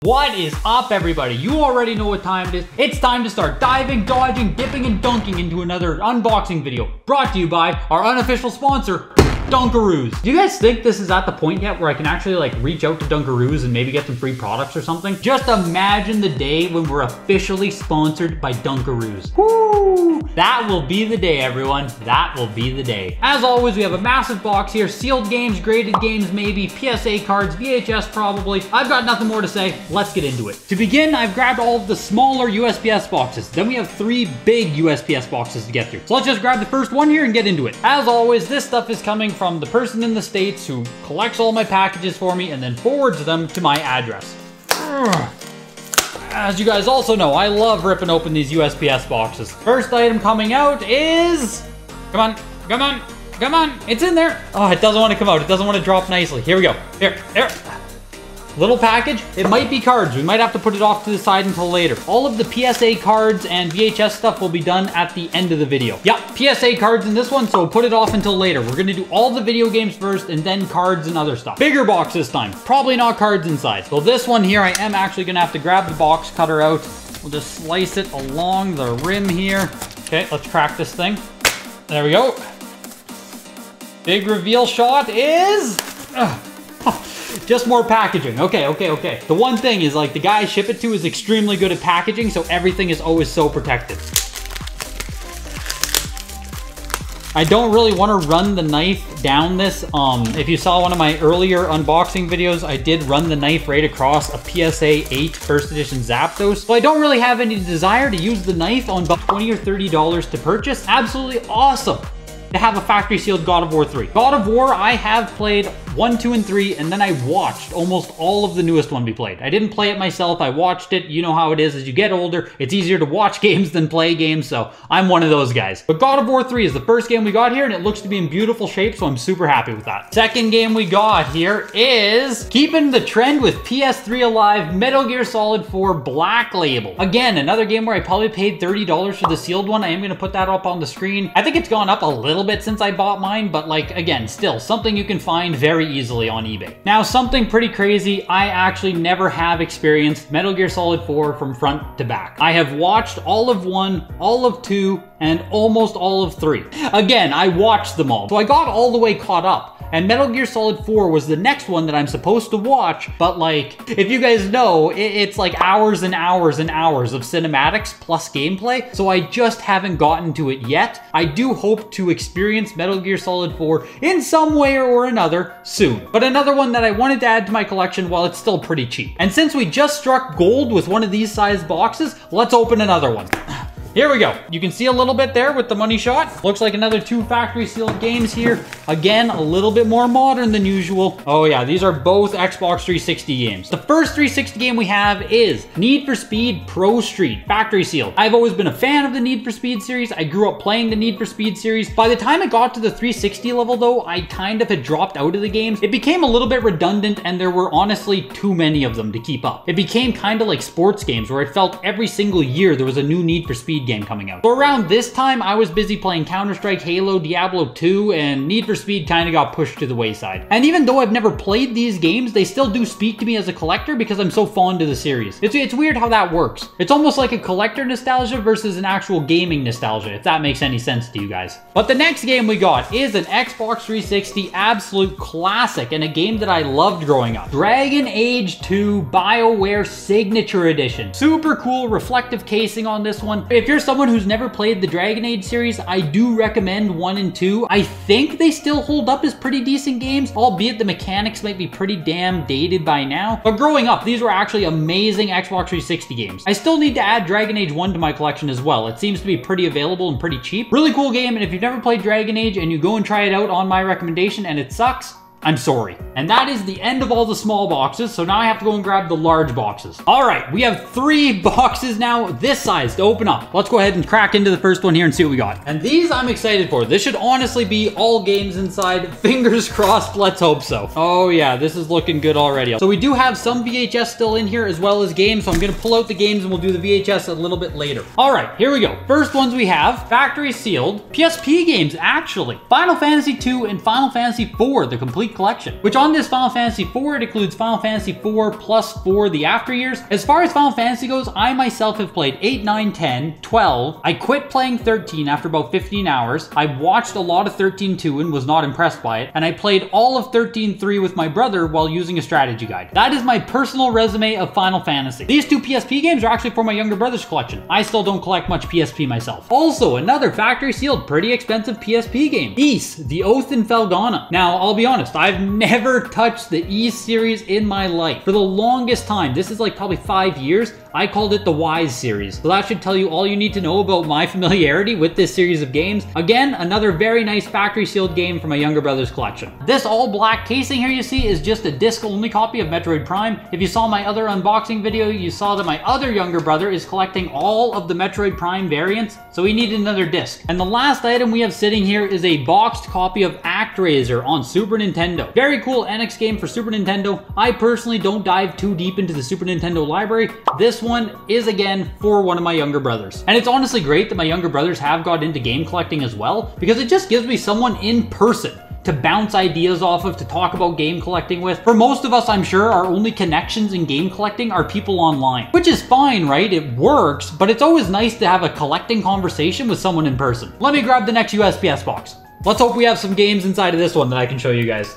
What is up, everybody? You already know what time it is. It's time to start diving, dodging, dipping, and dunking into another unboxing video brought to you by our unofficial sponsor, Dunkaroos. Do you guys think this is at the point yet where I can actually like reach out to Dunkaroos and maybe get some free products or something? Just imagine the day when we're officially sponsored by Dunkaroos. Woo! That will be the day, everyone. That will be the day. As always, we have a massive box here. Sealed games, graded games maybe, PSA cards, VHS probably. I've got nothing more to say. Let's get into it. To begin, I've grabbed all of the smaller USPS boxes. Then we have 3 big USPS boxes to get through. So let's just grab the first one here and get into it. As always, this stuff is coming from the person in the States who collects all my packages for me and then forwards them to my address. As you guys also know, I love ripping open these USPS boxes. First item coming out is... Come on, come on, come on. It's in there. Oh, it doesn't want to come out. It doesn't want to drop nicely. Here we go. Here. Little package. It might be cards. We might have to put it off to the side until later. All of the PSA cards and VHS stuff will be done at the end of the video. Yep, PSA cards in this one, so we'll put it off until later. We're gonna do all the video games first and then cards and other stuff. Bigger box this time. Probably not cards inside. So this one here, I am actually gonna have to grab the box cutter out. We'll just slice it along the rim here. Okay, let's crack this thing. There we go. Big reveal shot is... just more packaging. Okay. The one thing is, like, the guy I ship it to is extremely good at packaging, so everything is always so protected. I don't really want to run the knife down this. If you saw one of my earlier unboxing videos, I did run the knife right across a PSA 8 first edition Zapdos. So I don't really have any desire to use the knife on about $20 or $30 to purchase. Absolutely awesome to have a factory sealed God of War 3. God of War, I have played 1, 2, and 3, and then I watched almost all of the newest one we played. I didn't play it myself, I watched it. You know how it is, as you get older, it's easier to watch games than play games, so I'm one of those guys. But God of War 3 is the first game we got here, and it looks to be in beautiful shape, so I'm super happy with that. Second game we got here is, keeping the trend with PS3 alive, Metal Gear Solid 4 Black Label. Again, another game where I probably paid $30 for the sealed one. I am gonna put that up on the screen. I think it's gone up a little bit since I bought mine, but like, again, still something you can find very easily on eBay. Now, something pretty crazy, I actually never have experienced Metal Gear Solid 4 from front to back. I have watched all of 1, all of 2, and almost all of 3. Again, I watched them all, so I got all the way caught up. And Metal Gear Solid 4 was the next one that I'm supposed to watch, but like, if you guys know, it's like hours and hours and hours of cinematics plus gameplay, so I just haven't gotten to it yet. I do hope to experience Metal Gear Solid 4 in some way or another soon. But another one that I wanted to add to my collection while it's still pretty cheap. And since we just struck gold with one of these size boxes, let's open another one. Here we go. You can see a little bit there with the money shot. Looks like another 2 factory sealed games here. Again, a little bit more modern than usual. Oh yeah, these are both Xbox 360 games. The first 360 game we have is Need for Speed Pro Street, factory sealed. I've always been a fan of the Need for Speed series. I grew up playing the Need for Speed series. By the time I got to the 360 level though, I kind of had dropped out of the games. It became a little bit redundant and there were honestly too many of them to keep up. It became kind of like sports games where it felt every single year there was a new Need for Speed game coming out. So around this time, I was busy playing Counter-Strike, Halo, Diablo 2, and Need for Speed kind of got pushed to the wayside. And even though I've never played these games, they still do speak to me as a collector because I'm so fond of the series. It's weird how that works. It's almost like a collector nostalgia versus an actual gaming nostalgia, if that makes any sense to you guys. But the next game we got is an Xbox 360 absolute classic and a game that I loved growing up. Dragon Age 2 BioWare Signature Edition. Super cool reflective casing on this one. If you're someone who's never played the Dragon Age series, I do recommend 1 and 2. I think they still hold up as pretty decent games, albeit the mechanics might be pretty damn dated by now. But growing up, these were actually amazing Xbox 360 games. I still need to add Dragon Age 1 to my collection as well. It seems to be pretty available and pretty cheap. Really cool game, and if you've never played Dragon Age and you go and try it out on my recommendation and it sucks, I'm sorry. And that is the end of all the small boxes, so now I have to go and grab the large boxes. All right, we have 3 boxes now this size to open up. Let's go ahead and crack into the first one here and see what we got. And these I'm excited for. This should honestly be all games inside. Fingers crossed, let's hope so. Oh yeah, this is looking good already. So we do have some VHS still in here as well as games, so I'm gonna pull out the games and we'll do the VHS a little bit later. All right, here we go. First ones we have, factory sealed PSP games actually. Final Fantasy 2 and Final Fantasy 4, the complete complete collection, which on this Final Fantasy IV, it includes Final Fantasy IV plus 4 the after years. As far as Final Fantasy goes, I myself have played 8, 9, 10, 12. I quit playing 13 after about 15 hours. I watched a lot of 13-2 and was not impressed by it, and I played all of 13-3 with my brother while using a strategy guide. That is my personal resume of Final Fantasy. These two PSP games are actually for my younger brother's collection. I still don't collect much PSP myself. Also, another factory sealed, pretty expensive PSP game, Ys, The Oath in Felghana. Now, I'll be honest, I've never touched the Ys series in my life. For the longest time, this is like probably 5 years, I called it the Wise series. So that should tell you all you need to know about my familiarity with this series of games. Again, another very nice factory sealed game from my younger brother's collection. This all black casing here you see is just a disc only copy of Metroid Prime. If you saw my other unboxing video, you saw that my other younger brother is collecting all of the Metroid Prime variants, so he needed another disc. And the last item we have sitting here is a boxed copy of ActRaiser on Super Nintendo. Very cool NX game for Super Nintendo. I personally don't dive too deep into the Super Nintendo library. This one is again for one of my younger brothers. And it's honestly great that my younger brothers have got into game collecting as well, because it just gives me someone in person to bounce ideas off of, to talk about game collecting with. For most of us, I'm sure, our only connections in game collecting are people online, which is fine, right? It works, but it's always nice to have a collecting conversation with someone in person. Let me grab the next USPS box. Let's hope we have some games inside of this one that I can show you guys.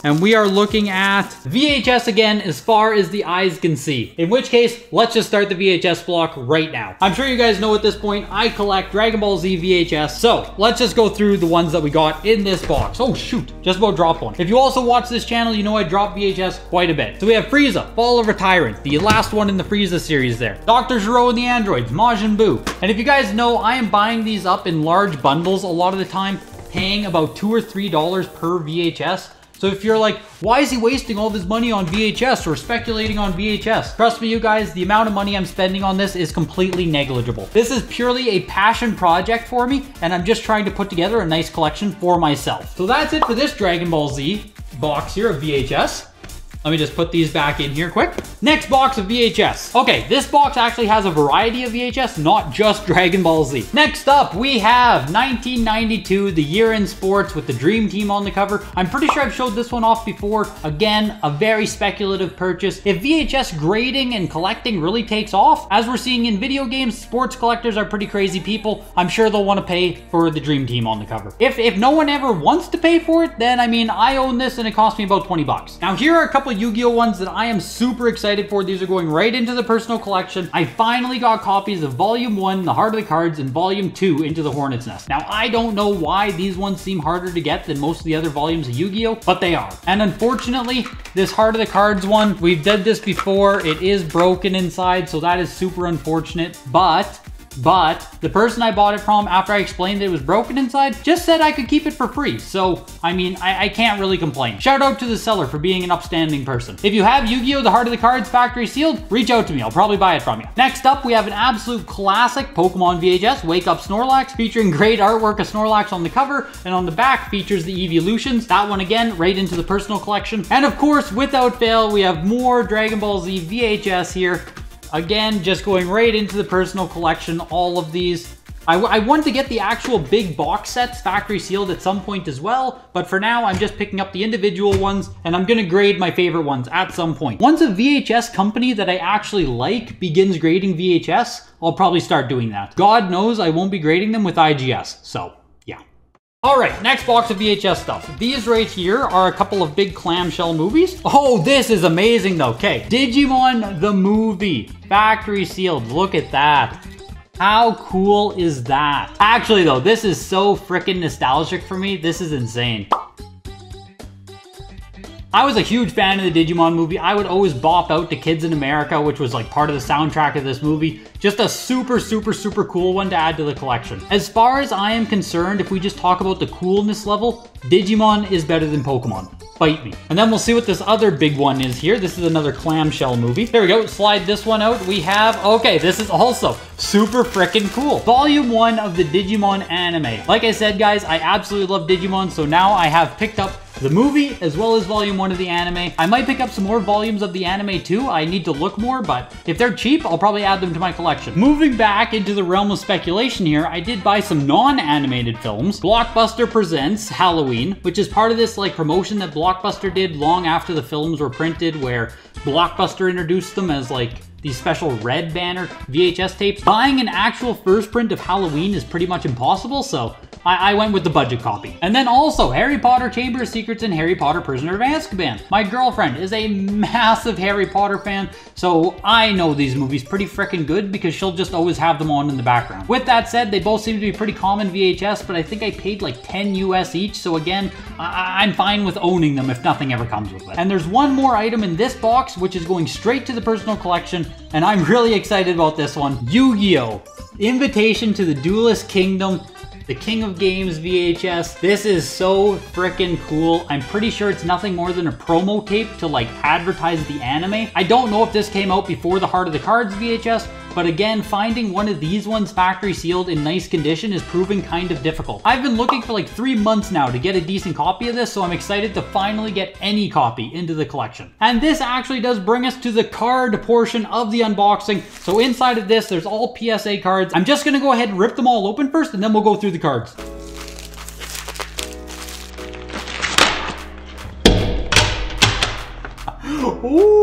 And we are looking at VHS again as far as the eyes can see. In which case, let's just start the VHS block right now. I'm sure you guys know at this point, I collect Dragon Ball Z VHS. So let's just go through the ones that we got in this box. Oh shoot, just about dropped one. If you also watch this channel, you know I drop VHS quite a bit. So we have Frieza, Fall of a Tyrant, the last one in the Frieza series there. Dr. Gero and the Androids, Majin Buu. And if you guys know, I am buying these up in large bundles a lot of the time, paying about $2 or $3 per VHS. So if you're like, why is he wasting all this money on VHS or speculating on VHS? Trust me, you guys, the amount of money I'm spending on this is completely negligible. This is purely a passion project for me, and I'm just trying to put together a nice collection for myself. So that's it for this Dragon Ball Z box here of VHS. Let me just put these back in here quick. Next box of VHS. Okay, this box actually has a variety of VHS, not just Dragon Ball Z. Next up, we have 1992, the year in sports with the Dream Team on the cover. I'm pretty sure I've showed this one off before. Again, a very speculative purchase. If VHS grading and collecting really takes off, as we're seeing in video games, sports collectors are pretty crazy people. I'm sure they'll want to pay for the Dream Team on the cover. If no one ever wants to pay for it, then I mean, I own this and it cost me about 20 bucks. Now here are a couple Yu-Gi-Oh ones that I am super excited for. These are going right into the personal collection. I finally got copies of Volume 1, The Heart of the Cards, and Volume 2, Into the Hornet's Nest. Now, I don't know why these ones seem harder to get than most of the other volumes of Yu-Gi-Oh, but they are. And unfortunately, this Heart of the Cards one, we've did this before. It is broken inside, so that is super unfortunate, but the person I bought it from, after I explained that it was broken inside, just said I could keep it for free. So, I mean, I can't really complain. Shout out to the seller for being an upstanding person. If you have Yu-Gi-Oh! The Heart of the Cards factory sealed, reach out to me. I'll probably buy it from you. Next up, we have an absolute classic Pokemon VHS, Wake Up Snorlax, featuring great artwork of Snorlax on the cover, and on the back features the Evolutions. That one again, right into the personal collection. And of course, without fail, we have more Dragon Ball Z VHS here. Again, just going right into the personal collection, all of these. I want to get the actual big box sets factory sealed at some point as well, but for now, I'm just picking up the individual ones, and I'm gonna grade my favorite ones at some point. Once a VHS company that I actually like begins grading VHS, I'll probably start doing that. God knows I won't be grading them with IGS, so yeah. All right, next box of VHS stuff. These right here are a couple of big clamshell movies. Oh, this is amazing though. Okay, Digimon the movie, factory sealed. Look at that. How cool is that? Actually though, this is so freaking nostalgic for me. This is insane. I was a huge fan of the Digimon movie. I would always bop out to Kids in America, which was like part of the soundtrack of this movie. Just a super, super, super cool one to add to the collection. As far as I am concerned, if we just talk about the coolness level, Digimon is better than Pokemon. Fight me. And then we'll see what this other big one is here. This is another clamshell movie. There we go. Slide this one out. We have, okay, this is also super freaking cool. Volume 1 of the Digimon anime. Like I said, guys, I absolutely love Digimon, so now I have picked up the movie, as well as volume 1 of the anime. I might pick up some more volumes of the anime too. I need to look more, but if they're cheap, I'll probably add them to my collection. Moving back into the realm of speculation here, I did buy some non-animated films. Blockbuster presents Halloween, which is part of this like promotion that Blockbuster did long after the films were printed, where Blockbuster introduced them as like these special red banner VHS tapes. Buying an actual first print of Halloween is pretty much impossible, so I went with the budget copy. And then also Harry Potter Chamber of Secrets and Harry Potter Prisoner of Azkaban. My girlfriend is a massive Harry Potter fan, so I know these movies pretty freaking good because she'll just always have them on in the background. With that said, they both seem to be pretty common VHS, but I think I paid like 10 US each, so again, I'm fine with owning them if nothing ever comes with it. And there's one more item in this box, which is going straight to the personal collection, and I'm really excited about this one. Yu-Gi-Oh! Invitation to the Duelist Kingdom, the King of Games VHS. This is so freaking cool. I'm pretty sure it's nothing more than a promo tape to like advertise the anime. I don't know if this came out before the Heart of the Cards VHS, but again, finding one of these ones factory sealed in nice condition is proving kind of difficult. I've been looking for like 3 months now to get a decent copy of this, so I'm excited to finally get any copy into the collection. And this actually does bring us to the card portion of the unboxing. So inside of this, there's all PSA cards. I'm just gonna go ahead and rip them all open first, and then we'll go through the cards. Ooh.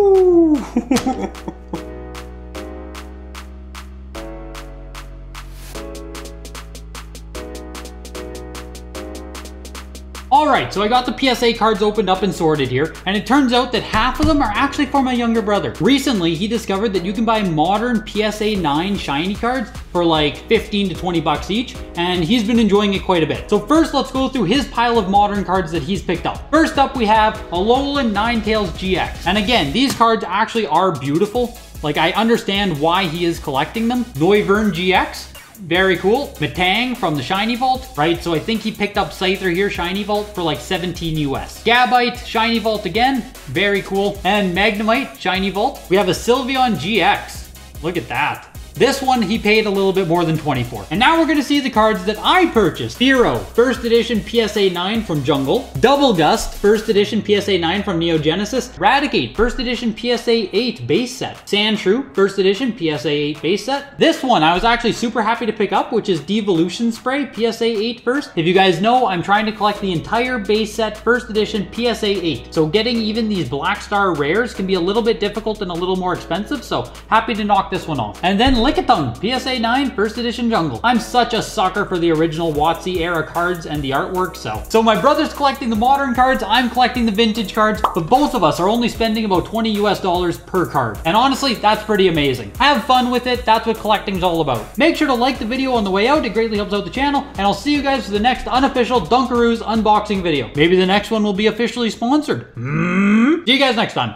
Alright, so I got the PSA cards opened up and sorted here, and it turns out that half of them are actually for my younger brother. Recently, he discovered that you can buy modern PSA 9 shiny cards for like 15 to 20 bucks each, and he's been enjoying it quite a bit. So first, let's go through his pile of modern cards that he's picked up. First up, we have Alolan Ninetales GX. And again, these cards actually are beautiful. Like, I understand why he is collecting them. Noivern GX. Very cool. Metang from the Shiny Vault, right? So I think he picked up Scyther here, Shiny Vault, for like 17 US. Gabite, Shiny Vault again. Very cool. And Magnemite, Shiny Vault. We have a Sylveon GX. Look at that. This one he paid a little bit more than 20 for. And now we're going to see the cards that I purchased. Fearow, first edition PSA 9 from Jungle. Double Gust, first edition PSA 9 from Neo Genesis. Raticate, first edition PSA 8 base set. Sandshrew, first edition PSA 8 base set. This one I was actually super happy to pick up, which is Devolution Spray PSA 8 first. If you guys know, I'm trying to collect the entire base set first edition PSA 8. So getting even these Black Star rares can be a little bit difficult and a little more expensive, so happy to knock this one off. And then Lickitung, PSA 9, first edition Jungle. I'm such a sucker for the original WotC era cards and the artwork, so my brother's collecting the modern cards, I'm collecting the vintage cards, but both of us are only spending about $20 US per card. And honestly, that's pretty amazing. Have fun with it, that's what collecting's all about. Make sure to like the video on the way out, it greatly helps out the channel, and I'll see you guys for the next unofficial Dunkaroos unboxing video. Maybe the next one will be officially sponsored. See you guys next time.